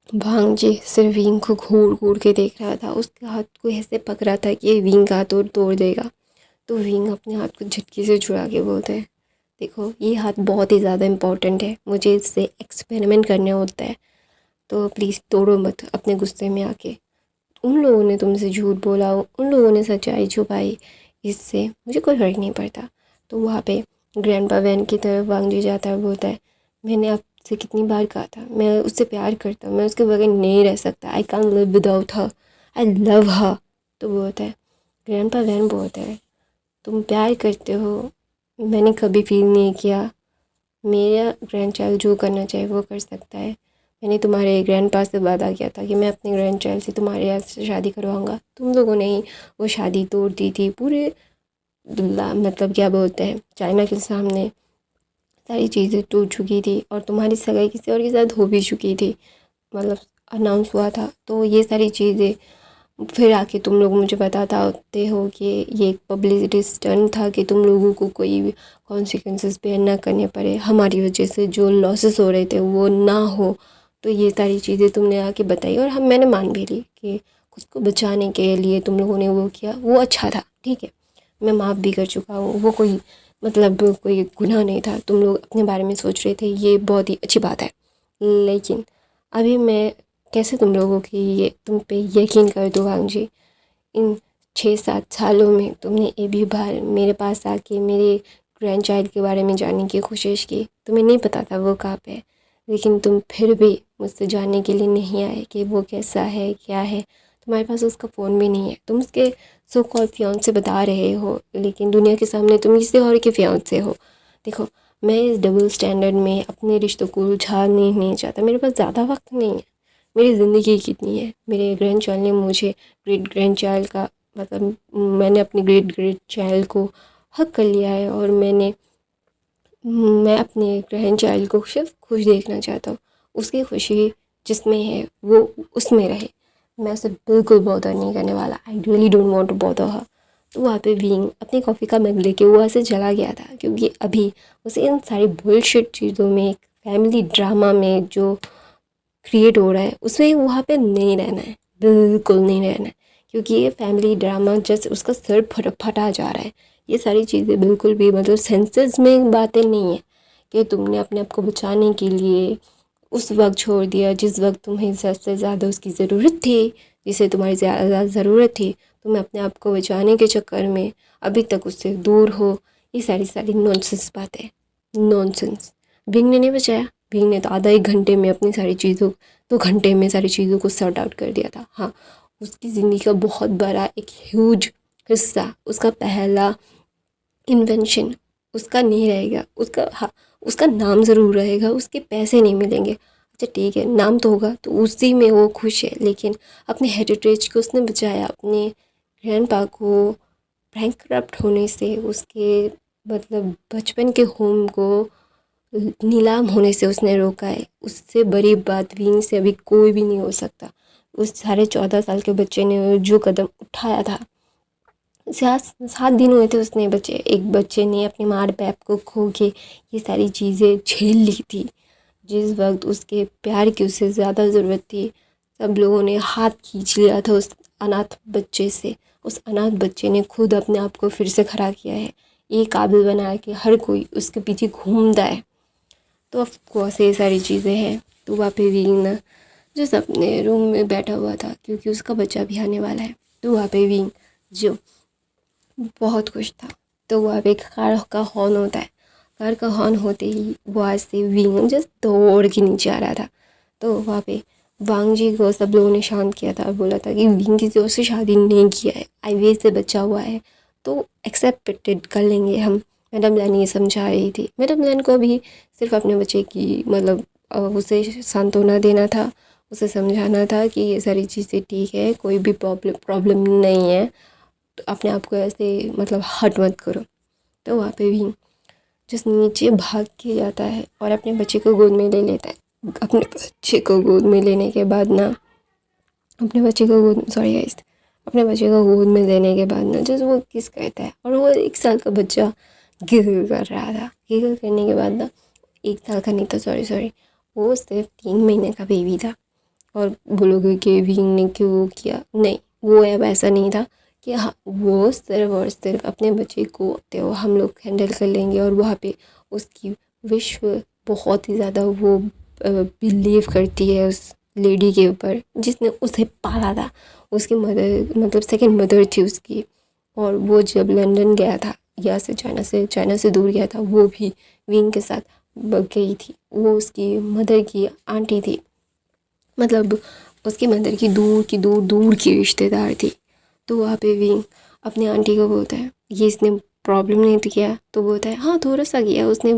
भांजे सिर्फ विंग को घूर घूर के देख रहा था। उसके हाथ को ऐसे पकड़ा था कि ये विंग का तोड़ तोड़ देगा। तो विंग अपने हाथ को झटके से छुड़ा के बोलते हैं, देखो ये हाथ बहुत ही ज़्यादा इम्पोर्टेंट है, मुझे इससे एक्सपेरिमेंट करने होता है, तो प्लीज़ तोड़ो मत अपने गुस्से में आके। उन लोगों ने तुमसे झूठ बोला, उन लोगों ने सच्चाई छुपाई, इससे मुझे कोई फ़र्क नहीं पड़ता। तो वहाँ पे ग्रैंडपा वैन की तरफ वांगजी जाता है, बोलता है, मैंने आपसे कितनी बार कहा था मैं उससे प्यार करता हूँ, मैं उसके बगैर नहीं रह सकता, I can live without her, I love हर। तो बोलता है, ग्रैंडपा वैन बोलता है, तुम प्यार करते हो, मैंने कभी फील नहीं किया, मेरा ग्रैंड चाइल्ड जो करना चाहे वो कर सकता है। मैंने तुम्हारे ग्रैंड पा से वादा किया था कि मैं अपने ग्रैंड चाइल्ड से तुम्हारे यहाँ से शादी करवाऊँगा। तुम लोगों ने ही वो शादी तोड़ दी थी। पूरे मतलब क्या बोलते हैं, चाइना के सामने सारी चीज़ें टूट चुकी थी और तुम्हारी सगाई किसी और के साथ हो भी चुकी थी, मतलब अनाउंस हुआ था। तो ये सारी चीज़ें फिर आके तुम लोग मुझे बताते हो कि ये एक पब्लिसिटी स्टंट था कि तुम लोगों को कोई भी कॉन्सिक्वेंसेस बेयर ना करने पड़े, हमारी वजह से जो लॉसेस हो रहे थे वो ना हो। तो ये सारी चीज़ें तुमने आके बताई और हम मैंने मान भी ली कि खुद को बचाने के लिए तुम लोगों ने वो किया, वो अच्छा था, ठीक है, मैं माफ़ भी कर चुका हूँ। वो कोई मतलब कोई गुनाह नहीं था, तुम लोग अपने बारे में सोच रहे थे, ये बहुत ही अच्छी बात है। लेकिन अभी मैं कैसे तुम लोगों की ये तुम पे यकीन कर दूँ वांगजी? इन 6-7 सालों में तुमने एक भी बार मेरे पास आके मेरे ग्रैंड चाइल्ड के बारे में जानने की कोशिश की? तुम्हें नहीं पता था वो कहाँ पे है, लेकिन तुम फिर भी मुझसे जानने के लिए नहीं आए कि वो कैसा है, क्या है। तुम्हारे पास उसका फ़ोन भी नहीं है, तुम उसके सो कॉल फियांसे बता रहे हो, लेकिन दुनिया के सामने तुम किसी और के फियांसे हो। देखो, मैं इस डबल स्टैंडर्ड में अपने रिश्तों को उलझाना नहीं चाहता, मेरे पास ज़्यादा वक्त नहीं है। मेरी ज़िंदगी कितनी है, मेरे ग्रैंड चाइल्ड ने मुझे ग्रेट ग्रैंड चाइल्ड का मतलब मैंने अपने ग्रेट ग्रेट चाइल्ड को हक कर लिया है और मैं अपने ग्रैंड चाइल्ड को सिर्फ खुश देखना चाहता हूँ। उसकी खुशी जिसमें है वो उसमें रहे, मैं उसे बिल्कुल बॉदर नहीं करने वाला। I really don't want to bother her. तो वहाँ पे विंग अपनी कॉफ़ी का मग लेके वहाँ से चला गया था, क्योंकि अभी उसे इन सारी बुलशिट चीज़ों में, फैमिली ड्रामा में जो क्रिएट हो रहा है उसमें वहाँ पे नहीं रहना है, बिल्कुल नहीं रहना है। क्योंकि ये फैमिली ड्रामा जस्ट उसका सर फटा जा रहा है। ये सारी चीज़ें बिल्कुल भी मतलब सेंसेस में बातें नहीं है कि तुमने अपने आप को बचाने के लिए उस वक्त छोड़ दिया जिस वक्त तुम्हें सबसे ज़्यादा उसकी ज़रूरत थी, जिसे तुम्हारी ज़्यादा ज़रूरत थी, तुम्हें अपने आप को बचाने के चक्कर में अभी तक उससे दूर हो। ये सारी सारी नॉनसेंस बातें, नॉनसेंस। विंग ने नहीं बचाया, विंग ने तो आधा 1 घंटे में अपनी सारी चीज़ों 2 घंटे में सारी चीज़ों को सॉर्ट आउट कर दिया था। हाँ, उसकी ज़िंदगी का बहुत बड़ा एक ह्यूज हिस्सा, उसका पहला इन्वेंशन उसका नहीं रहेगा। उसका, हाँ, उसका नाम ज़रूर रहेगा, उसके पैसे नहीं मिलेंगे। अच्छा ठीक है, नाम तो होगा तो उसी में वो खुश है, लेकिन अपने हेरिटेज को उसने बचाया, अपने ग्रैंडपा को बैंकरप्ट होने से, उसके मतलब बचपन के होम को नीलाम होने से उसने रोका है। उससे बड़ी बात विंग से अभी कोई भी नहीं हो सकता। उस साढ़े 14 साल के बच्चे ने जो कदम उठाया था, 7 दिन हुए थे उसने बच्चे एक बच्चे ने अपने माँ बाप को खो के ये सारी चीज़ें झेल ली थी। जिस वक्त उसके प्यार की उससे ज़्यादा ज़रूरत थी, सब लोगों ने हाथ खींच लिया था उस अनाथ बच्चे से। उस अनाथ बच्चे ने खुद अपने आप को फिर से खड़ा किया है, ये काबिल बनाया कि हर कोई उसके पीछे घूमता है। तो ऑफ कोर्स ये सारी चीज़ें हैं। तो वहाँ पे विंग ना जस्ट अपने रूम में बैठा हुआ था, क्योंकि उसका बच्चा भी आने वाला है। तो वहाँ पे विंग जो बहुत खुश था। तो वहाँ पे एक कार का हॉर्न होता है, कार का हॉर्न होते ही वहाँ से विंग जस्ट दौड़ के नीचे आ रहा था। तो वहाँ पे वांग जी को सब लोगों ने शांत किया था और बोला था कि विंग किसी और से शादी नहीं किया है, आईवीएफ से बचा हुआ है, तो एक्सेप्टेड कर लेंगे हम। मैडम लैन ये समझा रही थी। मैडम लैन को भी सिर्फ अपने बच्चे की मतलब उसे सांत्वना देना था, उसे समझाना था कि ये सारी चीज़ें ठीक है, कोई भी प्रॉब्लम नहीं है, तो अपने आप को ऐसे मतलब हर्ट मत करो। तो वहाँ पे भी जिस नीचे भाग के जाता है और अपने बच्चे को गोद में ले लेता है। अपने बच्चे को गोद में लेने के बाद ना अपने बच्चे को गोद सॉरी गाइस अपने बच्चे को गोद में लेने के बाद ना जैसे वो किस कहता है, और वो 1 साल का बच्चा गिगल कर रहा था। गिगल करने के बाद ना 1 साल का नहीं था, सॉरी वो सिर्फ 3 महीने का बेबी था। और बोलोगे कि विंग ने क्यों किया, नहीं वो अब ऐसा नहीं था कि हाँ वो सिर्फ और सिर्फ अपने बच्चे को तो हम लोग हैंडल कर लेंगे, और वहाँ पे उसकी विश्व बहुत ही ज़्यादा वो बिलीव करती है उस लेडी के ऊपर जिसने उसे पाला था। उसकी मदर मतलब सेकंड मदर थी उसकी, और वो जब लंदन गया था या से चाइना से दूर गया था, वो भी विंग के साथ गई थी। वो उसकी मदर की आंटी थी, मतलब उसकी मदर की दूर दूर की रिश्तेदार थी। तो वहाँ पे विंग अपनी आंटी को बोलता है ये इसने प्रॉब्लम नहीं तो किया, तो बोलता है हाँ थोड़ा सा किया, उसने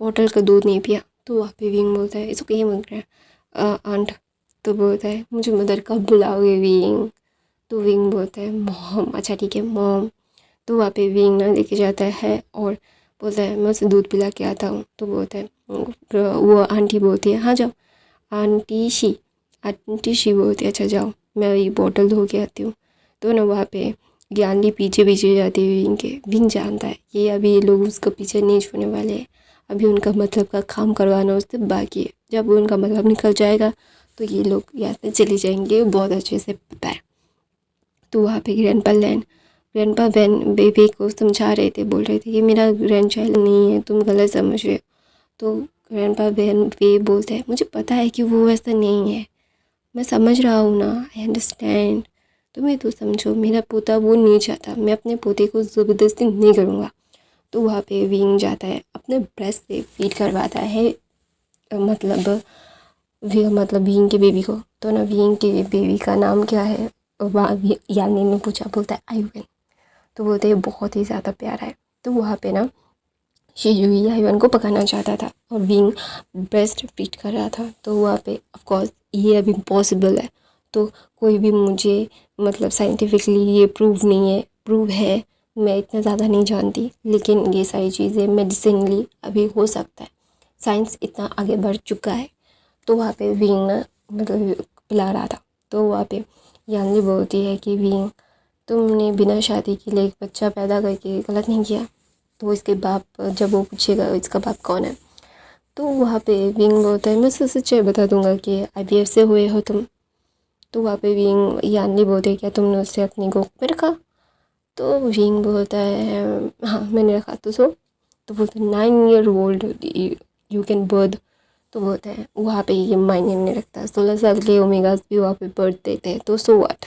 बॉटल का दूध नहीं पिया। तो वहाँ पे विंग बोलता है इसको ये मांग रहा है आंट। तो बोलता है मुझे मदर कब बुलाओगे विंग। तो विंग बोलता है मॉम, अच्छा ठीक है मॉम। तो वहाँ पे विंग ना लेके जाता है और बोलता है मैं उसे दूध पिला के आता हूँ। तो बोलता है वो आंटी बोलती है हाँ जाओ। आंटी शी आंटी शी बोलती है अच्छा जाओ मैं ये बॉटल धो के आती हूँ। तो ना वहाँ पे ज्ञानली पीछे पीछे जाती है विंग के। विंग जानता है कि अभी ये लोग उसका पीछे नहीं छूने वाले हैं, अभी उनका मतलब का काम करवाना उससे बाकी है। जब उनका मतलब निकल जाएगा तो ये लोग यहाँ से चले जाएंगे बहुत अच्छे से पता है। तो वहाँ पे ग्रैंडपा वैन बेबी को समझा रहे थे, बोल रहे थे कि मेरा ग्रैंड चाइल्ड नहीं है, तुम गलत समझ रहे हो। तो ग्रैंडपा वैन वे बोलते हैं मुझे पता है कि वो वैसा नहीं है, मैं समझ रहा हूँ ना, आई अंडरस्टैंड, तुम्हें तो समझो, मेरा पोता वो नहीं चाहता, मैं अपने पोते को ज़बरदस्ती नहीं करूँगा। तो वहाँ पे विंग जाता है अपने ब्रेस्ट से फीड करवाता है, मतलब मतलब विंग के बेबी को। तो ना विंग के बेबी का नाम क्या है, यानी ने पूछा, बोलता है आयुन। तो बोलते हैं बहुत ही ज़्यादा प्यारा है। तो वहाँ पे ना शिजुई आयुन को पकाना चाहता था और विंग ब्रेस्ट फीड कर रहा था। तो वहाँ पे ऑफ कोर्स ये अब इम्पॉसिबल है, तो कोई भी मुझे मतलब साइंटिफिकली ये प्रूव है, मैं इतना ज़्यादा नहीं जानती, लेकिन ये सारी चीज़ें मेडिसिनली अभी हो सकता है, साइंस इतना आगे बढ़ चुका है। तो वहाँ पे विंग ना मतलब पिला रहा था। तो वहाँ पे यानली बोलती है कि विंग तुमने बिना शादी के लिए एक बच्चा पैदा करके गलत नहीं किया। तो इसके बाप, जब वो पूछेगा इसका बाप कौन है, तो वहाँ पे विंग बोलता है मैं सच बता दूंगा कि आईवीएफ से हुए हो तुम। तो वहाँ पे विंग यानली बोलते है क्या तुमने उससे अपनी गोद में रखा। तो विंग बोलता है हाँ मैंने रखा। तो बोलते 9 year old you can birth. तो बोलते हैं वहाँ पे ये मायने नहीं रखता, 16 साल के ओमेगास भी वहाँ पे बर्थ देते हैं, तो सो व्हाट।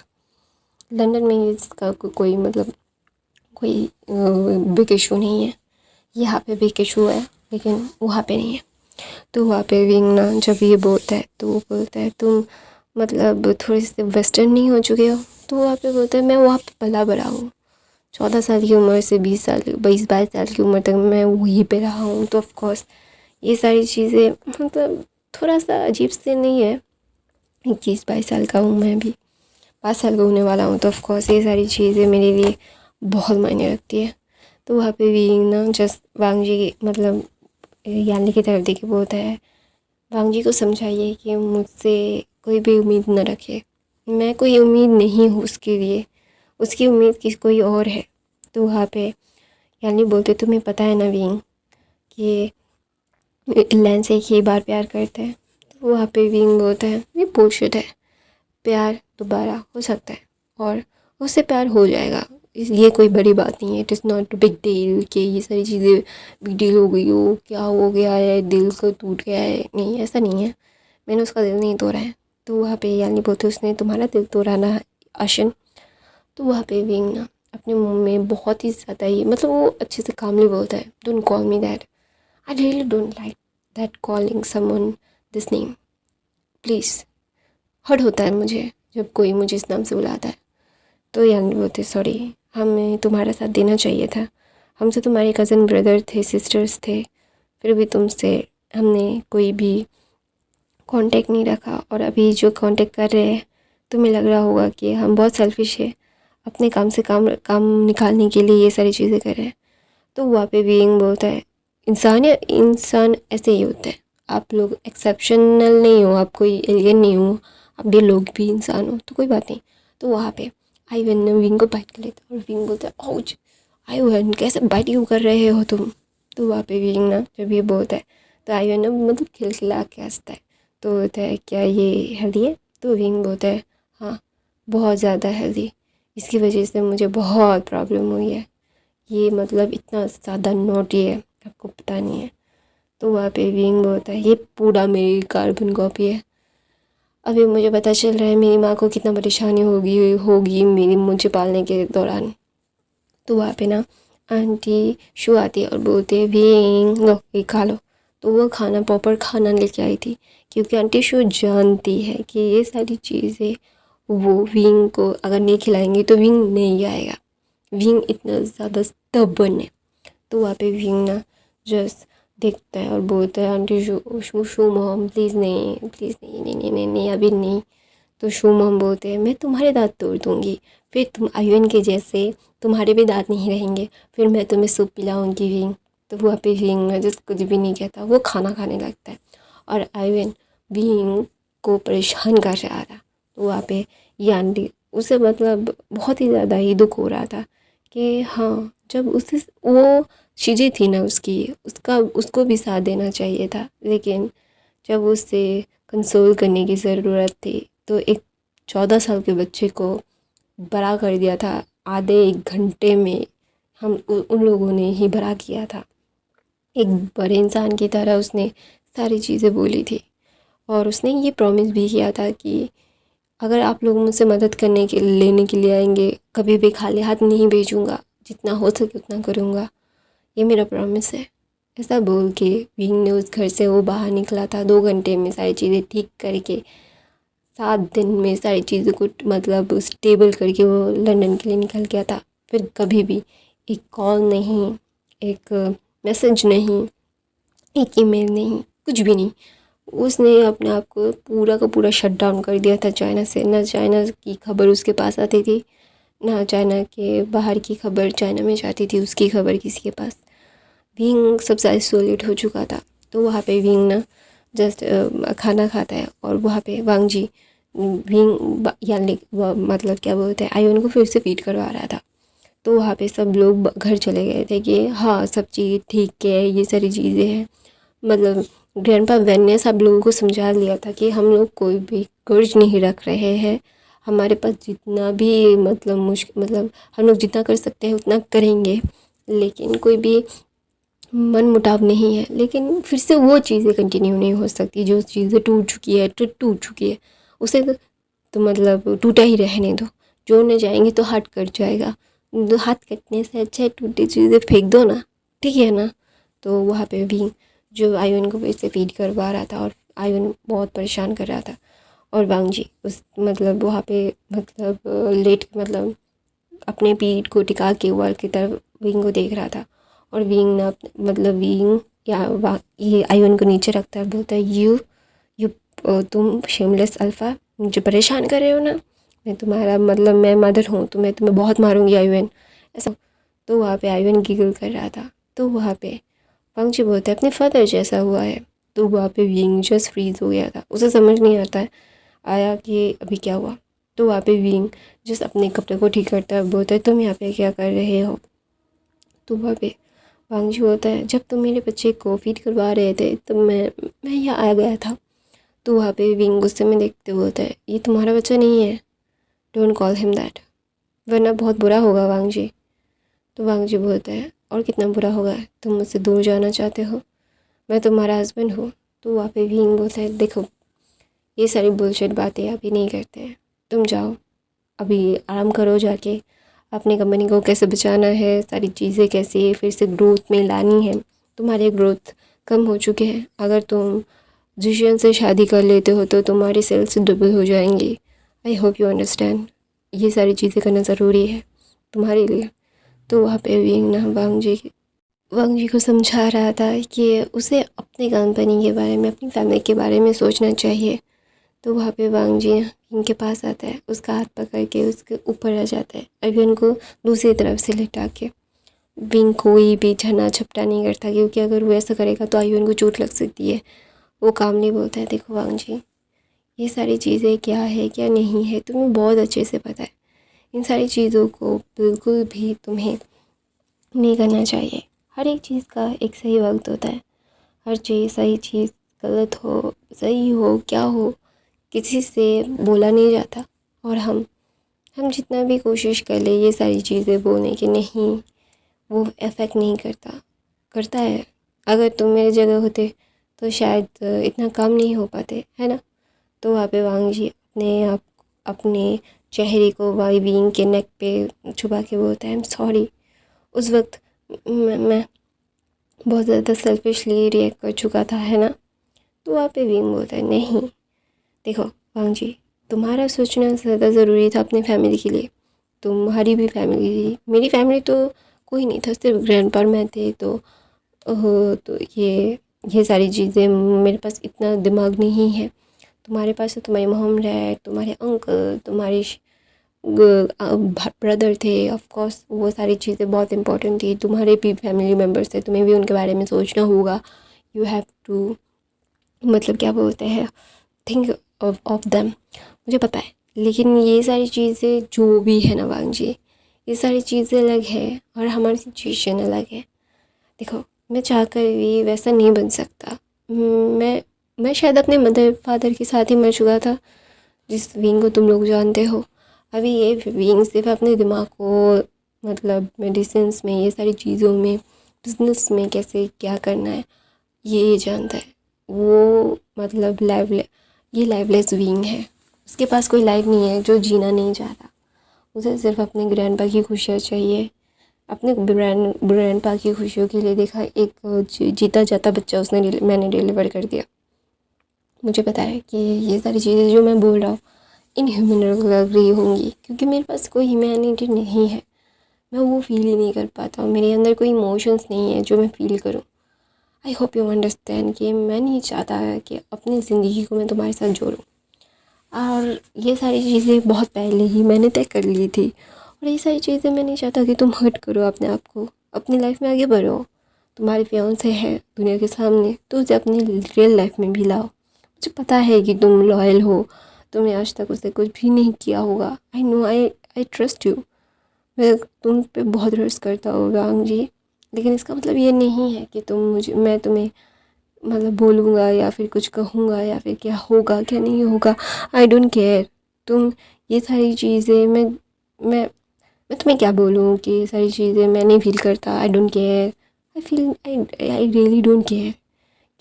लंदन में इसका कोई मतलब कोई बिग इशू नहीं है, यहाँ पे बिग इशू है लेकिन वहाँ पे नहीं है। तो वहाँ पे विंग ना जब ये बोलता है तो वो बोलता है तुम मतलब थोड़े से वेस्टर्न नहीं हो चुके हो। तो वहाँ पे बोलता है मैं वहाँ पे पला बड़ा हूँ, 14 साल की उम्र से 22 साल की उम्र तक मैं वहीं पे रहा हूँ। तो ऑफकोर्स ये सारी चीज़ें मतलब थोड़ा सा अजीब से नहीं है, 21-22 साल का हूँ मैं भी, 5 साल का होने वाला हूँ। तो ऑफकोर्स ये सारी चीज़ें मेरे लिए बहुत मायने रखती है। तो वहाँ पे भी ना जस्ट वांगजी मतलब यानी की तरफ देखे बोलता है वांगजी को समझाइए कि मुझसे कोई भी उम्मीद न रखे, मैं कोई उम्मीद नहीं हूँ उसके लिए, उसकी उम्मीद किसी कोई और है। तो वहाँ पे यानी बोलते तुम्हें पता है ना विंग कि लैन से एक ही बार प्यार करता है। तो वहाँ पे विंग बोलता है ये बुलशिट है, प्यार दोबारा हो सकता है और उससे प्यार हो जाएगा, ये कोई बड़ी बात नहीं है, it is not big deal कि ये सारी चीज़ें बिग डील हो गई हो, क्या हो गया है, दिल को टूट गया है, नहीं ऐसा नहीं है, मैंने उसका दिल नहीं तोड़ा है। तो वहाँ पे यानी बोलते उसने तुम्हारा दिल तोड़ा ना आशन। तो वहाँ पे विंग ना अपने मुंह में बहुत ही ज़्यादा ही मतलब वो अच्छे से कामली बोलता है don't call me that, I really don't like that calling someone this name, please. Hurt होता है मुझे जब कोई मुझे इस नाम से बुलाता है। तो यानी बोलते सॉरी, हमें तुम्हारा साथ देना चाहिए था, हमसे तुम्हारे कज़न ब्रदर थे, सिस्टर्स थे, फिर भी तुमसे हमने कोई भी कांटेक्ट नहीं रखा, और अभी जो कांटेक्ट कर रहे हैं तुम्हें लग रहा होगा कि हम बहुत सेल्फिश है, अपने काम से काम निकालने के लिए ये सारी चीज़ें कर रहे हैं। तो वहाँ पे बीइंग बोलता है इंसान या इंसान ऐसे ही होते हैं, आप लोग एक्सेप्शनल नहीं हो, आप कोई एलियन नहीं हो, आप भी लोग भी इंसान हो, तो कोई बात नहीं। तो वहाँ पे आई वन ने विंग को बाइट कर लेता है और विंग बोलता है ओज आई वन कैसे बाइट क्यों कर रहे हो तुम। तो वहाँ पे विंग ना जब ये बोलता है तो आई वन ना मतलब खिलखिला के हंसता है। तो बोलता है क्या ये हेल्दी है, तो विंग बोलता है हाँ बहुत ज़्यादा हेल्दी, इसकी वजह से मुझे बहुत प्रॉब्लम हुई है, ये मतलब इतना ज़्यादा नॉटी है आपको पता नहीं है। तो वहाँ पे विंग बोलता है ये पूरा मेरी कार्बन कॉपी है, अभी मुझे पता चल रहा है मेरी माँ को कितना परेशानी होगी होगी मेरी मुझे पालने के दौरान। तो वहाँ पे ना आंटी शू आती है और बोलते हैं विंग लो ये खा लो। तो वो खाना प्रॉपर खाना लेके आई थी, क्योंकि आंटी शू जानती है कि ये सारी चीज़ें वो विंग को अगर नहीं खिलाएंगी तो विंग नहीं आएगा, विंग इतना ज़्यादा स्टबर्न है। तो वहाँ पे विंग ना जस्ट देखता है और बोलता है aunty shoe shoe shoe mom please नहीं प्लीज़ नहीं नहीं नहीं नहीं नहीं अभी नहीं। तो शू मॉम बोलते हैं मैं तुम्हारे दांत तोड़ दूँगी, फिर तुम आयुन के जैसे तुम्हारे भी दांत नहीं रहेंगे, फिर मैं तुम्हें सूप पिलाऊँगी विंग। तो वहाँ पे विंग ना जस्ट कुछ भी नहीं कहता, वो खाना खाने लगता है और आयुन विंग को परेशान कर रहा था। तो वहाँ पे ये आंटी उसे मतलब बहुत ही ज़्यादा ही दुख हो रहा था कि हाँ जब उसे वो चीज़ें थी ना उसका उसको भी साथ देना चाहिए था, लेकिन जब उसे कंसोल करने की ज़रूरत थी तो एक 14 साल के बच्चे को बड़ा कर दिया था आधे 1 घंटे में। उन लोगों ने ही बड़ा किया था, एक बड़े इंसान की तरह उसने सारी चीज़ें बोली थी और उसने ये प्रॉमिस भी किया था कि अगर आप लोग मुझसे मदद करने के लेने के लिए आएंगे कभी भी खाली हाथ नहीं भेजूँगा, जितना हो सके उतना करूँगा, ये मेरा प्रॉमिस है। ऐसा बोल के विंग ने उस घर से वो बाहर निकला था 2 घंटे में सारी चीज़ें ठीक करके, 7 दिन में सारी चीज़ों को मतलब स्टेबल करके वो लंदन के लिए निकल गया था। फिर कभी भी एक कॉल नहीं, एक मैसेज नहीं, एक ईमेल नहीं, कुछ भी नहीं। उसने अपने आप को पूरा का पूरा शट डाउन कर दिया था चाइना से। ना चाइना की खबर उसके पास आती थी, ना चाइना के बाहर की खबर चाइना में जाती थी उसकी खबर किसी के पास। विंग सबसे आइसोलेट हो चुका था। तो वहाँ पे विंग ना जस्ट खाना खाता है और वहाँ पे वांग जी विंग यानी मतलब क्या बोलते हैं आयुन को फिर से फीड करवा रहा था। तो वहाँ पे सब लोग घर चले गए थे कि हाँ सब चीज़ ठीक है, ये सारी चीज़ें हैं। मतलब ग्रैंडपा वैन ने सब लोगों को समझा लिया था कि हम लोग कोई भी कर्ज नहीं रख रहे हैं, हमारे पास जितना भी मतलब हम लोग जितना कर सकते हैं उतना करेंगे, लेकिन कोई भी मन मुटाव नहीं है। लेकिन फिर से वो चीज़ें कंटिन्यू नहीं हो सकती, जो चीज़ें टूट चुकी है तो टूट चुकी है, उसे तो मतलब टूटा ही रहने दो, जोड़ने जाएंगे तो हाथ कट जाएगा, तो हाथ कटने से अच्छा है टूटी चीज़ें फेंक दो ना, ठीक है ना। तो वहाँ पे भी जो आयुन को फिर से फीड करवा रहा था और आयुन बहुत परेशान कर रहा था और वांग जी उस मतलब वहाँ पे मतलब लेट मतलब अपने पीठ को टिका के वॉल की तरफ विंग को देख रहा था और विंग ना मतलब विंग ये आयुन को नीचे रखता है, बोलता है यू तुम शेमलेस अल्फ़ा मुझे परेशान कर रहे हो ना, मैं तुम्हारा मतलब मैं मदर हूँ तो मैं तुम्हें बहुत मारूंगी आयुन, ऐसा। तो वहाँ पे आयुन गिगल कर रहा था। तो वहाँ पे पंकज बोलते हैं अपने फादर जैसा हुआ है। तो वहाँ पे विंग जस्ट फ्रीज हो गया था, उसे समझ नहीं आता है आया कि अभी क्या हुआ। तो वहाँ पे विंग जस्ट अपने कपड़े को ठीक करता है, बोलता है तुम यहाँ पे क्या कर रहे हो। तो वहाँ पे वांगजी होता है जब तुम मेरे बच्चे को फीड करवा रहे थे तो मैं यहाँ आ गया था। तो वहाँ पे विंग गुस्से में देखते हुए होता है ये तुम्हारा बच्चा नहीं है, डोंट कॉल हिम दैट, वरना बहुत बुरा होगा वांगजी। तो वांगजी बोलता है और कितना बुरा होगा, तुम मुझसे दूर जाना चाहते हो, मैं तुम्हारा हस्बैंड हूँ। तो वहाँ पे विंग बोलता है देखो ये सारी बुलशिट बातें अभी नहीं करते हैं, तुम जाओ अभी आराम करो जाके, अपनी कंपनी को कैसे बचाना है, सारी चीज़ें कैसे फिर से ग्रोथ में लानी है, तुम्हारे ग्रोथ कम हो चुके हैं, अगर तुम जिशियन से शादी कर लेते हो तो तुम्हारी सेल्स डबल हो जाएंगी। आई होप यू अंडरस्टैंड, ये सारी चीज़ें करना ज़रूरी है तुम्हारे लिए। तो वहाँ पे विंग ना वांग जी को समझा रहा था कि उसे अपनी कंपनी के बारे में अपनी फैमिली के बारे में सोचना चाहिए। तो वहाँ पे वांग जी इनके पास आता है, उसका हाथ पकड़ के उसके ऊपर आ जाता है, अभी उनको दूसरी तरफ से लिटा के। विंग कोई भी झना झपटा नहीं करता, क्योंकि अगर वो ऐसा करेगा तो आयुन को चोट लग सकती है। वो काम नहीं बोलता है देखो वांग जी ये सारी चीज़ें क्या है क्या नहीं है तुम्हें बहुत अच्छे से पता है, इन सारी चीज़ों को बिल्कुल भी तुम्हें नहीं करना चाहिए। हर एक चीज़ का एक सही वक्त होता है, हर चीज़ सही चीज़ गलत हो सही हो क्या हो किसी से बोला नहीं जाता, और हम जितना भी कोशिश कर ले ये सारी चीज़ें बोलने की, नहीं, वो इफ़ेक्ट नहीं करता है। अगर तुम मेरी जगह होते तो शायद इतना काम नहीं हो पाते, है ना। तो वहाँ पे वांग जी अपने चेहरे को वाई विंग के नेक पे छुपा के बोलता है, आई एम सॉरी। उस वक्त मैं बहुत ज़्यादा सेल्फिशली रिएक्ट कर चुका था, है ना। तो वहाँ पे विंग बोलता है, नहीं देखो वांग जी, तुम्हारा सोचना ज़्यादा ज़रूरी था अपनी फैमिली के लिए। तुम्हारी भी फैमिली थी, मेरी फैमिली तो कोई नहीं था, सिर्फ ग्रैंडपा मैं थे। तो तो ये सारी चीज़ें, मेरे पास इतना दिमाग नहीं है। तुम्हारे पास तो तुम्हारी मॉम डैड, तुम्हारे अंकल, तुम्हारे ब्रदर थे, ऑफ कोर्स वो सारी चीज़ें बहुत इंपॉर्टेंट थी। तुम्हारे भी फैमिली मेम्बर्स थे, तुम्हें भी उनके बारे में सोचना होगा। यू हैव टू, मतलब क्या बोलते हैं, थिंक ऑफ देम। मुझे पता है, लेकिन ये सारी चीज़ें जो भी है ना वांग जी, ये सारी चीज़ें अलग है और हमारी सिचुएशन अलग है। देखो, मैं चाहकर भी वैसा नहीं बन सकता। मैं शायद अपने मदर फादर के साथ ही मर चुका था, जिस विंग को तुम लोग जानते हो। अभी ये विंग सिर्फ अपने दिमाग को, मतलब मेडिसिन्स में, ये सारी चीज़ों में, बिजनेस में कैसे क्या करना है ये जानता है। वो मतलब ये लाइवलेस विंग है। उसके पास कोई लाइफ नहीं है, जो जीना नहीं चाहता। उसे सिर्फ अपने ग्रैंडपा की खुशियाँ चाहिए। अपने ग्रैंडपा की खुशियों के लिए देखा, एक जीता जाता बच्चा मैंने डिलीवर कर दिया। मुझे पता है कि ये सारी चीज़ें जो मैं बोल रहा हूँ इनह्यूमन लग रही होंगी, क्योंकि मेरे पास कोई ह्यूमैनिटी नहीं है। मैं वो फील ही नहीं कर पाता हूँ, मेरे अंदर कोई इमोशंस नहीं है जो मैं फील करूँ। आई होप यू अंडरस्टैंड कि मैं नहीं चाहता कि अपनी ज़िंदगी को मैं तुम्हारे साथ जोड़ूँ। और ये सारी चीज़ें बहुत पहले ही मैंने तय कर ली थी, और ये सारी चीज़ें मैं नहीं चाहता कि तुम हर्ट करो अपने आप को। अपनी लाइफ में आगे बढ़ो। तुम्हारे फियांसे है दुनिया के सामने, तो उसे अपनी रियल लाइफ में भी लाओ। मुझे पता है कि तुम लॉयल हो, तुमने आज तक उसे कुछ भी नहीं किया होगा। I know, I trust you. मैं तुम पे बहुत ट्रस्ट करता हूँ वांग जी, लेकिन इसका मतलब ये नहीं है कि मैं तुम्हें मतलब बोलूँगा या फिर कुछ कहूँगा या फिर क्या होगा क्या नहीं होगा, आई डोंट केयर। तुम ये सारी चीज़ें मैं तुम्हें क्या बोलूँ कि ये सारी चीज़ें मैं नहीं फील करता। I don't care, I really don't care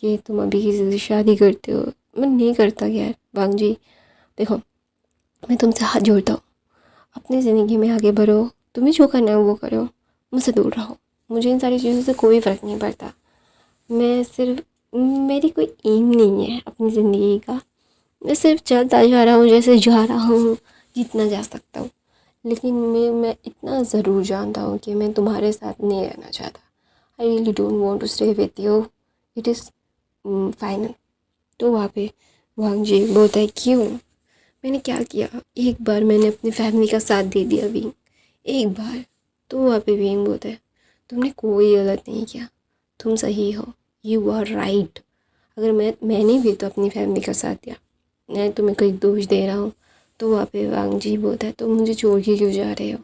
कि तुम अभी किसी से शादी करते हो। मैं नहीं करता यार वांग जी। देखो, मैं तुमसे हाथ जोड़ता हूँ, अपनी ज़िंदगी में आगे बढ़ो। तुम्हें जो करना है वो करो, मुझसे दूर रहो। मुझे इन सारी चीज़ों से कोई फ़र्क नहीं पड़ता। मैं सिर्फ, मेरी कोई एम नहीं है अपनी ज़िंदगी का। मैं सिर्फ चलता जा रहा हूँ जैसे जा रहा हूँ, जितना जा सकता हूँ। लेकिन मैं इतना ज़रूर जानता हूँ कि मैं तुम्हारे साथ नहीं रहना चाहता। I really don't want to stay with you, it is final. तो वहाँ पे वांग जी बोलता है, क्यों, मैंने क्या किया? एक बार मैंने अपनी फैमिली का साथ दे दिया विंग, एक बार। तो वहाँ पे विंग बोलता है, तुमने कोई गलत नहीं किया, तुम सही हो, यू आर राइट। अगर मैंने भी तो अपनी फैमिली का साथ दिया, मैं तुम्हें कोई दोष दे रहा हूँ। तो वहाँ पे वांग जी बोलता है, तो मुझे छोड़ के क्यों जा रहे हो?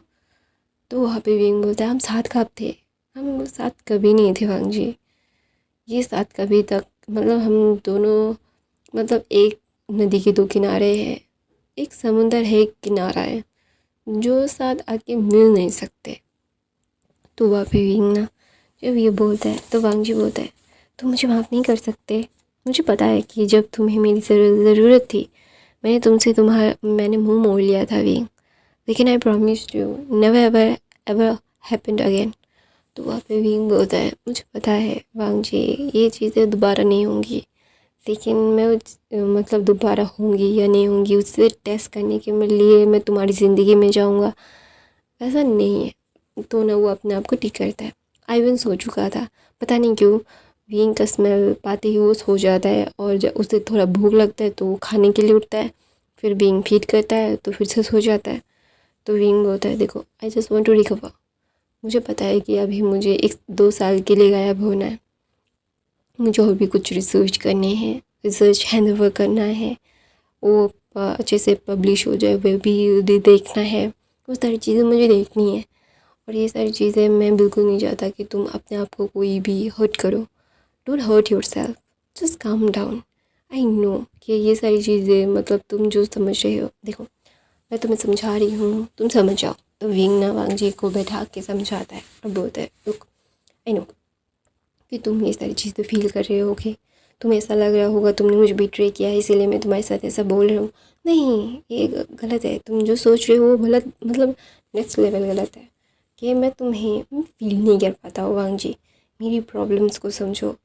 तो वहाँ पे विंग बोलता है, हम साथ कब थे? हम साथ कभी नहीं थे वांग जी। ये साथ कभी तक, मतलब हम दोनों, मतलब एक नदी के दो किनारे हैं, एक समुंदर है एक किनारा है, जो साथ आके मिल नहीं सकते। तो वहाँ पे विंग ना जब ये बोलता है तो वांग जी बोलता है, तुम मुझे माफ़ नहीं कर सकते? मुझे पता है कि जब तुम्हें मेरी ज़रूरत थी मैंने मुंह मोड़ लिया था विंग, लेकिन I promise you never ever ever happened again. तो वहाँ पे विंग बोलता है, मुझे पता है वांग जी ये चीज़ें दोबारा नहीं होंगी, लेकिन मतलब दोबारा होंगी या नहीं होंगी उससे टेस्ट करने के लिए मैं तुम्हारी ज़िंदगी में जाऊँगा, ऐसा नहीं है। तो ना वो अपने आप को ठीक करता है। आइवन सो चुका था, पता नहीं क्यों विंग का स्मेल पाते ही वो सो जाता है, और जब उसे थोड़ा भूख लगता है तो वो खाने के लिए उठता है, फिर विंग फीड करता है तो फिर से सो जाता है। तो विंग बोलता है, देखो I just want to recover. मुझे पता है कि अभी मुझे 1-2 साल के लिए गायब होना है, मुझे और भी कुछ रिसर्च करने हैं, रिसर्च हैंड ओवर करना है, वो अच्छे से पब्लिश हो जाए वो भी देखना है, वो सारी चीज़ें मुझे देखनी है। और ये सारी चीज़ें मैं बिल्कुल नहीं चाहता कि तुम अपने आप को कोई भी हर्ट करो। Don't hurt yourself, just calm down. I know कि ये सारी चीज़ें मतलब तुम जो समझ रहे हो, देखो मैं तुम्हें समझा रही हूँ, तुम समझ जाओ। तो विंग ना वांग जी को बैठा के समझाता है और बोलता है लुक, आई नो कि तुम ये सारी चीज़ें फील कर रहे होगे, तुम्हें ऐसा लग रहा होगा तुमने मुझे बिट्रे किया है इसीलिए मैं तुम्हारे साथ ऐसा बोल रहा हूँ। नहीं, ये गलत है, तुम जो सोच रहे हो वो गलत, मतलब नेक्स्ट लेवल गलत है कि मैं तुम्हें फील नहीं कर पाता हूँ वांग जी। मेरी प्रॉब्लम्स को समझो,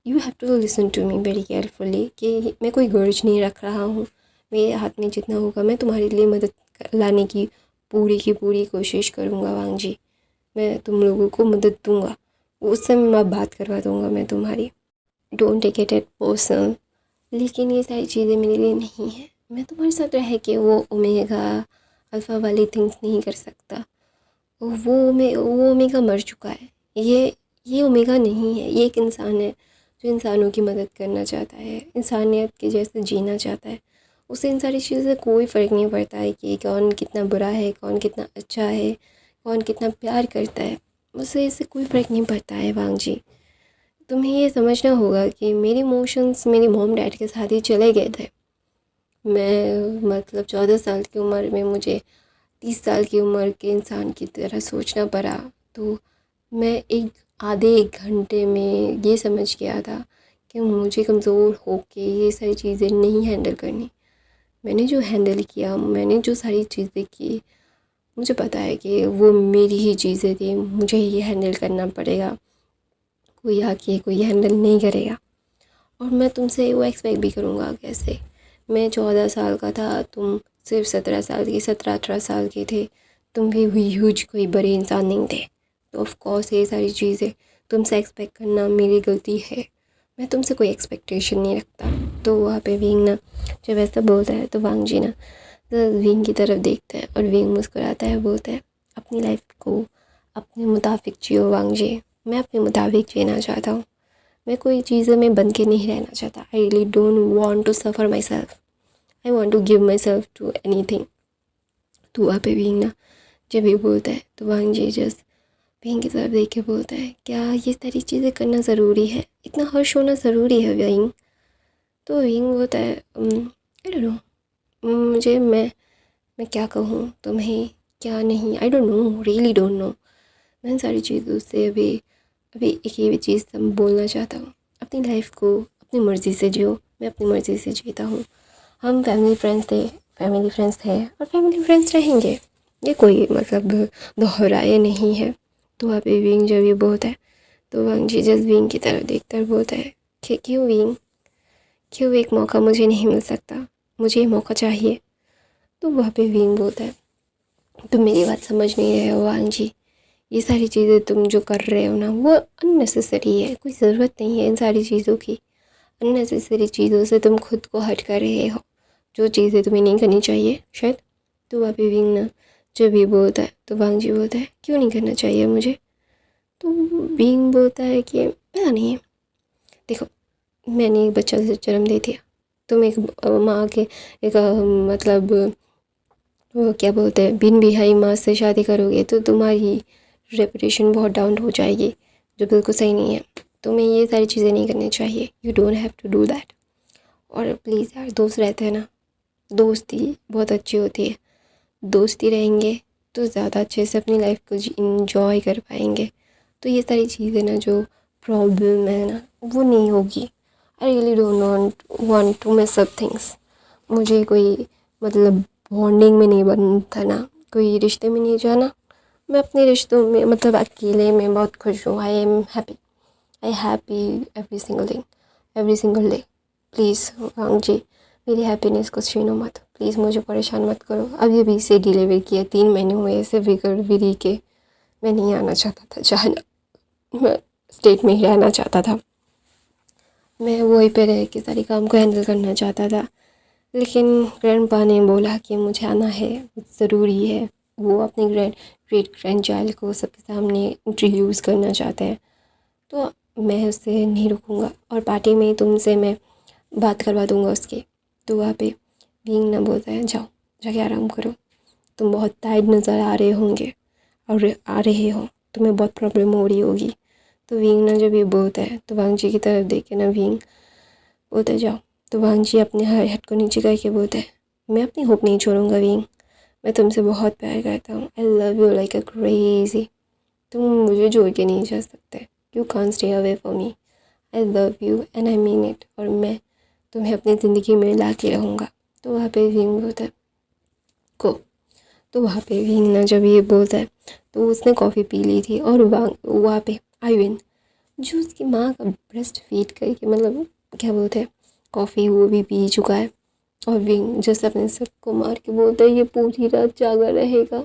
you have to listen to me very carefully कि मैं कोई गर्ज नहीं रख रहा हूँ। मेरे हाथ में जितना होगा मैं तुम्हारे लिए मदद लाने की पूरी कोशिश करूँगा वांग जी। मैं तुम लोगों को मदद दूँगा, उस समय मैं बात करवा दूँगा मैं तुम्हारी। Don't take it at personal. लेकिन ये सारी चीज़ें मेरे लिए नहीं है। मैं तुम्हारे साथ रह के वो ओमेगा अल्फ़ा वाली थिंग्स नहीं कर सकता। वो ओमेगा मर चुका है। ये ओमेगा नहीं है, ये एक इंसान है जो इंसानों की मदद करना चाहता है, इंसानियत के जैसे जीना चाहता है। उसे इन सारी चीज़ों से कोई फ़र्क नहीं पड़ता है कि कौन कितना बुरा है, कौन कितना अच्छा है, कौन कितना प्यार करता है। उसे इससे कोई फ़र्क नहीं पड़ता है वांग जी। तुम्हें ये समझना होगा कि मेरे इमोशंस मेरी मॉम डैड के साथ ही चले गए थे। मैं मतलब 14 साल की उम्र में मुझे 30 साल की उम्र के इंसान की तरह सोचना पड़ा। तो मैं आधे 1 घंटे में ये समझ गया था कि मुझे कमज़ोर होके ये सारी चीज़ें नहीं हैंडल करनी। मैंने जो हैंडल किया, मैंने जो सारी चीज़ें की, मुझे पता है कि वो मेरी ही चीज़ें थी, मुझे ही हैंडल करना पड़ेगा। कोई आके कोई हैंडल नहीं करेगा। और मैं तुमसे वो एक्सपेक्ट भी करूँगा कैसे? मैं 14 साल का था, तुम सिर्फ 17 साल की, 17-18 साल के थे। तुम भी ह्यूज कोई बड़े इंसान नहीं थे। तो ऑफ़ कोर्स ये सारी चीज़ें तुमसे एक्सपेक्ट करना मेरी गलती है। मैं तुमसे कोई एक्सपेक्टेशन नहीं रखता। तो वहाँ पे विंग ना जब ऐसा बोलता है तो वांग जी ना विंग की तरफ देखता है और विंग मुस्कुराता है, बोलता है अपनी लाइफ को अपने मुताबिक जियो वांग जी। मैं अपने मुताबिक जीना चाहता हूँ। मैं कोई चीज़ों में बंध के नहीं रहना चाहता। I really don't want to suffer myself. I want to give myself to anything. तो वहाँ पे विंग ना जब ये बोलता है तो वांग जी जस्ट विंग की तरफ देख के बोलता है क्या ये सारी चीज़ें करना ज़रूरी है? इतना हर्ष होना ज़रूरी है विंग? तो विंग बोलता है आई डोंट नो, मुझे मैं क्या कहूँ तुम्हें क्या नहीं, I don't know, really don't know. मैं इन सारी चीज़ों से अभी अभी एक ही चीज़ बोलना चाहता हूँ, अपनी लाइफ को अपनी मर्ज़ी से जियो। मैं अपनी मर्ज़ी से जीता हूँ। हम फैमिली फ्रेंड्स थे और फैमिली फ्रेंड्स रहेंगे। ये कोई मतलब दोहराए नहीं है। तो वहाँ पे विंग जब ये बोलता है तो वांग जी जस्ट विंग की तरफ देखता है, बोलता है कि क्यों विंग, क्यों एक मौका मुझे नहीं मिल सकता? मुझे ये मौका चाहिए। तो वहाँ पे विंग बोलता है तुम मेरी बात समझ नहीं रहे हो वांग जी। ये सारी चीज़ें तुम जो कर रहे हो ना वो अननेसेसरी है, कोई ज़रूरत नहीं है इन सारी चीज़ों की। अननेसेसरी चीज़ों से तुम खुद को हट कर रहे हो, जो चीज़ें तुम्हें नहीं करनी चाहिए शायद। तो वहाँ पे विंग ना जब ये बोलता है तो वांग जी बोलता है क्यों नहीं करना चाहिए मुझे? तो विंग बोलता है कि पता नहीं है, देखो मैंने एक बच्चा से जन्म दे दिया, तुम एक माँ के एक मतलब वो क्या बोलते हैं बिन बिहाई माँ से शादी करोगे तो तुम्हारी रेपुटेशन बहुत डाउन हो जाएगी, जो बिल्कुल सही नहीं है। तुम्हें ये सारी चीज़ें नहीं करनी चाहिए। You don't have to do that. और प्लीज़ यार, दोस्त रहते हैं ना, दोस्ती बहुत अच्छी होती है। दोस्ती रहेंगे तो ज़्यादा अच्छे से अपनी लाइफ को इंजॉय कर पाएंगे। तो ये सारी चीज़ें ना जो प्रॉब्लम है ना वो नहीं होगी। I really don't want to miss up things. मुझे कोई मतलब बॉन्डिंग में नहीं बनता ना, कोई रिश्ते में नहीं जाना। मैं अपने रिश्तों में मतलब अकेले में बहुत खुश हूँ। I am happy, I happy every single thing, every single day. Please Wang ji मेरी हैप्पीनेस को छीनो मत, प्लीज़ मुझे परेशान मत करो। अभी अभी से डिलीवर किया, 3 महीने हुए ऐसे रिकवरी के। मैं नहीं आना चाहता था जहाँ, मैं स्टेट में ही रहना चाहता था। मैं वहीं पे रह के सारी काम को हैंडल करना चाहता था। लेकिन ग्रैंडपा ने बोला कि मुझे आना है, ज़रूरी है। वो अपने ग्रेट ग्रैंड चाइल्ड को सबके सामने इंट्रोड्यूस करना चाहते हैं। तो मैं उससे नहीं रुकूंगा और पार्टी में तुमसे मैं बात करवा दूंगा उसकी। तो वहाँ पे विंग ना बोलता है जाओ जाके आराम करो, तुम बहुत टायर्ड नज़र आ रहे होंगे और आ रहे हो, तुम्हें बहुत प्रॉब्लम हो रही होगी। तो विंग ना जब ये बोलता है तो वांग जी की तरफ देख के ना विंग बोलता है जाओ तो वांगजी अपने हेड को नीचे करके बोलता है, मैं अपनी होप नहीं छोड़ूंगा विंग, मैं तुमसे बहुत प्यार करता हूँ, I love you like a crazy, तुम मुझे छोड़ के नहीं जा सकते, you can't stay away from me, I love you and I mean it, और मैं तुम्हें अपनी ज़िंदगी में ला के रहूँगा। तो वहाँ पे विंग बोलता है को तो वहाँ पे विंग ना जब ये बोलता है तो उसने कॉफ़ी पी ली थी, और वहाँ पे आइविन जो उसकी माँ का ब्रेस्ट फीड करके मतलब क्या बोलते हैं कॉफ़ी वो भी पी चुका है, और विंग जैसे अपने सर को मार के बोलता है ये पूरी रात जागा रहेगा,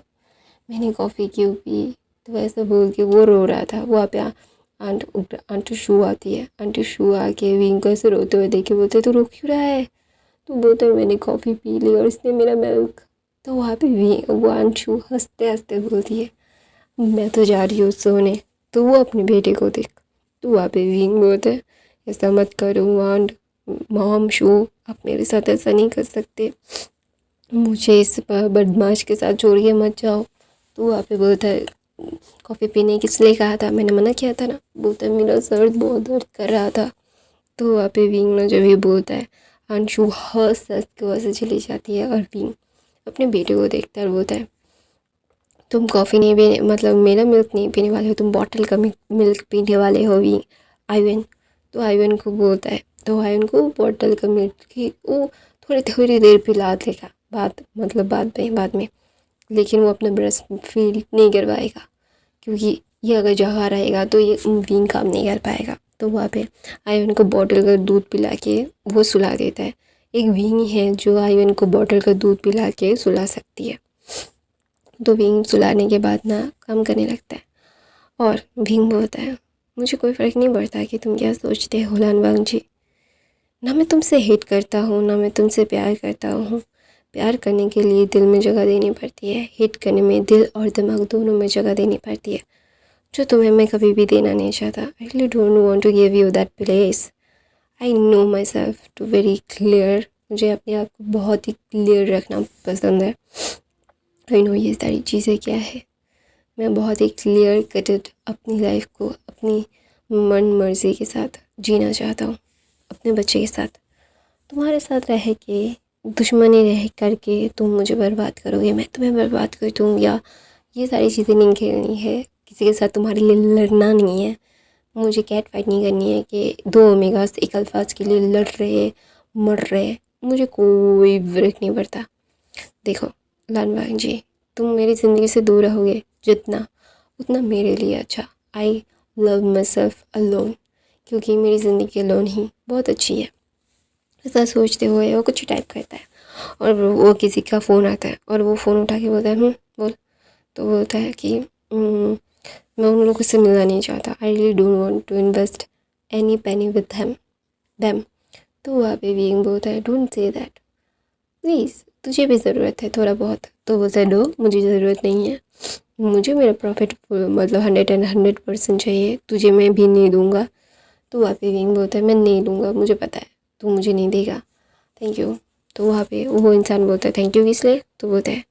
मैंने कॉफ़ी क्यों पी, तो ऐसा बोल के वो रो रहा था। वहाँ पे आंटी शू आती है, आंटी शू आके विंग को ऐसे रोते हुए देखे बोलते तो रो क्यों रहा है, तो बोलते मैंने कॉफ़ी पी ली और इसने मेरा मिल्क, तो वहाँ पे वो आंशु हंसते हंसते बोलती है मैं तो जा रही हूँ सोने, तो वो अपने बेटे को देख, तो वहाँ पे विंग बोलते हैं ऐसा मत करो वांड, मॉम शू आप मेरे साथ ऐसा नहीं कर सकते, मुझे इस बदमाश के साथ छोड़ के मत जाओ। तो वहाँ पे बोलता है कॉफ़ी पीने किस लिए कहा था, मैंने मना किया था ना, बोलता है मेरा सर बहुत दर्द कर रहा था। तो वहाँ पे विंग ना जब ये बोलता है अंशु हंस हंस के वहाँ से चली जाती है, और विंग अपने बेटे को देखता है और बोलता है तुम कॉफ़ी नहीं पीने मतलब मेरा मिल्क नहीं पीने वाले हो, तुम बॉटल का मिल्क पीने वाले हो विंग आइवन। तो आइवन को बोलता है, तो आइवन को बॉटल का मिल्क की वो थोड़ी थोड़ी देर पिला देगा, बाद में, लेकिन वो अपना ब्रेस्ट फील नहीं करवाएगा, क्योंकि ये अगर जगह रहेगा तो ये विंग काम नहीं कर पाएगा। तो वहाँ पे आयन को बॉटल का दूध पिला के वो सुला देता है, एक विंग है जो आयन को बॉटल का दूध पिला के सुला सकती है। तो विंग सुलाने के बाद ना काम करने लगता है, और विंग बोलता है मुझे कोई फ़र्क नहीं पड़ता कि तुम क्या सोचते हो लानवांग जी, ना मैं तुमसे हेट करता हूँ ना मैं तुमसे प्यार करता हूँ, प्यार करने के लिए दिल में जगह देनी पड़ती है, हेट करने में दिल और दिमाग दोनों में जगह देनी पड़ती है, जो तुम्हें मैं कभी भी देना नहीं चाहता। I really don't want to give you that place, I know myself to very clear, मुझे अपने आप को बहुत ही क्लियर रखना पसंद है, आई नो ये सारी चीज़ें क्या है, मैं बहुत ही क्लियर कटेड अपनी लाइफ को अपनी मन मर्ज़ी के साथ जीना चाहता हूँ, अपने बच्चे के साथ, तुम्हारे साथ रह के दुश्मनी रह करके तुम मुझे बर्बाद करोगे, मैं तुम्हें बर्बाद कर दूँगा, ये सारी चीज़ें नहीं खेलनी है, किसी के साथ तुम्हारे लिए लड़ना नहीं है, मुझे कैट फाइट नहीं करनी है कि दो ओमेगास एक अल्फाज के लिए लड़ रहे मर रहे, मुझे कोई फ़र्क नहीं पड़ता। देखो लानवांग जी तुम मेरी ज़िंदगी से दूर रहोगे जितना उतना मेरे लिए अच्छा, I love my self alone, क्योंकि मेरी ज़िंदगी अलोन ही बहुत अच्छी है। ऐसा सोचते हुए वो कुछ टाइप करता है, और वो किसी का फ़ोन आता है और वो फ़ोन उठा के बोलता है बोल, तो बोलता है कि मैं उन लोगों से मिलना नहीं चाहता, I really don't want to invest any penny with them. तो वहाँ पे विंग बोलता है डोंट से दैट प्लीज़, तुझे भी ज़रूरत है थोड़ा बहुत, तो बोलता है नो मुझे ज़रूरत नहीं है, मुझे मेरा प्रॉफिट मतलब 100% चाहिए, तुझे मैं भी नहीं दूँगा। तो वहाँ पे विंग बोलता है मैं नहीं दूँगा, मुझे पता है तू मुझे नहीं देगा, थैंक यू। तो वहाँ पे वो इंसान बोलता है थैंक यू किस लिए, तो बोलता है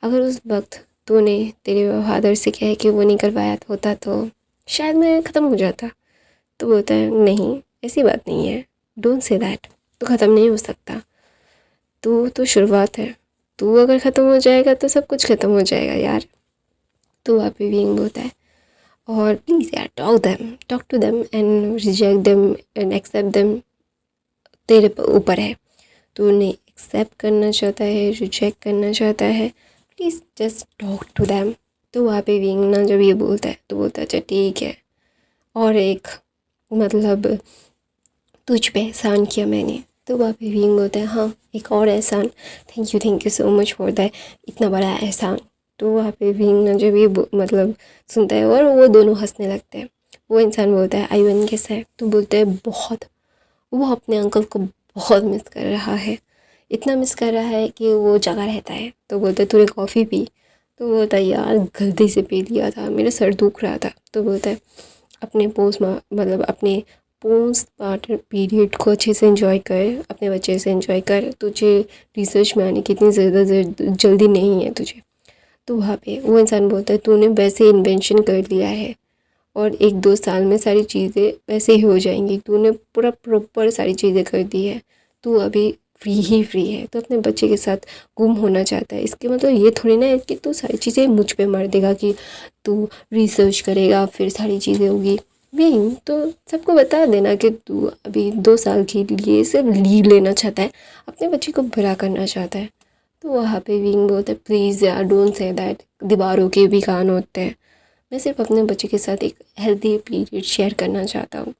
अगर उस वक्त तूने तेरे फादर से कह के वो नहीं करवाया होता तो शायद मैं ख़त्म हो जाता। तो बोलता है नहीं ऐसी बात नहीं है, डोंट से दैट, तो ख़त्म नहीं हो सकता, तू तो शुरुआत है, तू अगर ख़त्म हो जाएगा तो सब कुछ ख़त्म हो जाएगा यार। तो वहाँ पे विंग बोलता है और प्लीज़ यार talk to them and reject them and accept them, तेरे ऊपर है, तू उन्हें एक्सेप्ट करना चाहता है रिजेक्ट करना चाहता है, please just talk to them. तो वहाँ पे विंग ना जब ये बोलता है तो बोलता है अच्छा ठीक है, और एक मतलब तुझ पे एहसान किया मैंने। तो वहाँ पे विंग बोलता है हाँ एक और एहसान, thank you so much for that, इतना बड़ा एहसान। तो वहाँ पे विंग ना जब ये मतलब सुनता है और वो दोनों हंसने लगते हैं। वो इंसान बोलता है आइवन कैसा है, तो बोलता है बहुत, वो अपने अंकल को बहुत मिस कर रहा है, इतना मिस कर रहा है कि वो जगा रहता है। तो बोलता है तूने कॉफ़ी पी, तो बोलता है यार गलती से पी लिया था, मेरा सर दुख रहा था। तो बोलता है अपने अपने पोस्ट पार्टनर पीरियड को अच्छे से एंजॉय कर, अपने बच्चे से एंजॉय कर, तुझे रिसर्च में आने की इतनी ज़्यादा जल्दी नहीं है तुझे। तो वहाँ पे वो इंसान बोलता है तूने वैसे इन्वेंशन कर लिया है और 1-2 साल में सारी चीज़ें वैसे ही हो जाएंगी, तूने पूरा प्रॉपर सारी चीज़ें कर दी है, तू अभी फ्री है तो अपने बच्चे के साथ गुम होना चाहता है, इसके मतलब ये थोड़ी ना है कि तू सारी चीज़ें मुझ पे मार देगा कि तू रिसर्च करेगा फिर सारी चीज़ें होगी। नहीं तो सबको बता देना कि तू अभी 2 साल के लिए सिर्फ लीव लेना चाहता है, अपने बच्चे को बुरा करना चाहता है। तो वहाँ पे विंग बोलता है प्लीज़ यार डोंट से दैट, दीवारों के भी कान होते हैं। मैं सिर्फ अपने बच्चे के साथ एक हेल्दी पीरियड शेयर करना चाहता हूँ।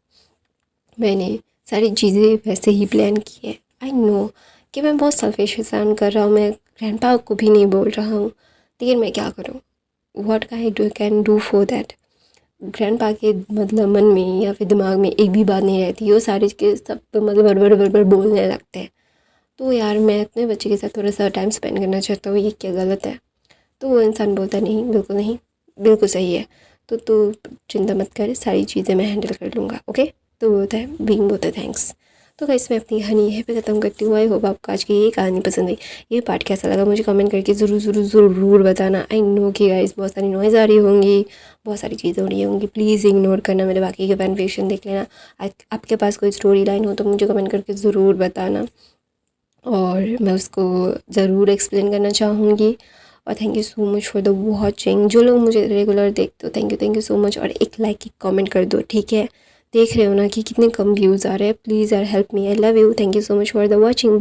मैंने सारी चीज़ें वैसे ही प्लान की है। आई नो कि मैं बहुत सेल्फिश साउंड कर रहा हूँ, मैं ग्रैंडपा को भी नहीं बोल रहा हूँ, लेकिन मैं क्या करूँ, what I do can do for that. Grandpa के मतलब मन में या फिर दिमाग में एक भी बात नहीं रहती, वो सारे के सब मतलब बड़बड़ बड़बड़ बोलने लगते हैं। तो यार मैं अपने बच्चे के साथ थोड़ा सा टाइम स्पेंड करना चाहता हूँ, ये क्या गलत है। तो वो इंसान बोलता नहीं, बिल्कुल नहीं, बिल्कुल सही है, तो तू चिंता मत कर, सारी चीज़ें मैं हैंडल कर लूँगा, ओके। तो बोलता है बीइंग बोलता है थैंक्स। तो गाइस मैं अपनी कहानी यहीं पे ख़त्म करती हूँ। आई होप आपको आज की ये कहानी पसंद आई। ये पार्ट कैसा लगा मुझे कमेंट करके ज़रूर बताना। आई नो कि गाइस बहुत सारी नॉइज़ आ रही होंगी, बहुत सारी चीज़ें हो रही होंगी, प्लीज़ इग्नोर करना, मेरे बाकी के कन्वर्सेशन देख लेना। आपके पास कोई स्टोरी लाइन हो तो मुझे कमेंट करके ज़रूर बताना और मैं उसको ज़रूर एक्सप्लेन करना चाहूँगी। और thank you so much for the watching. जो लोग मुझे रेगुलर देखते हो थैंक यू सो मच। और एक लाइक एक कमेंट कर दो, ठीक है। देख रहे हो ना कि कितने कम व्यूज़ आ रहे हैं। प्लीज़ यार help me, I love you, thank you so much for the watching.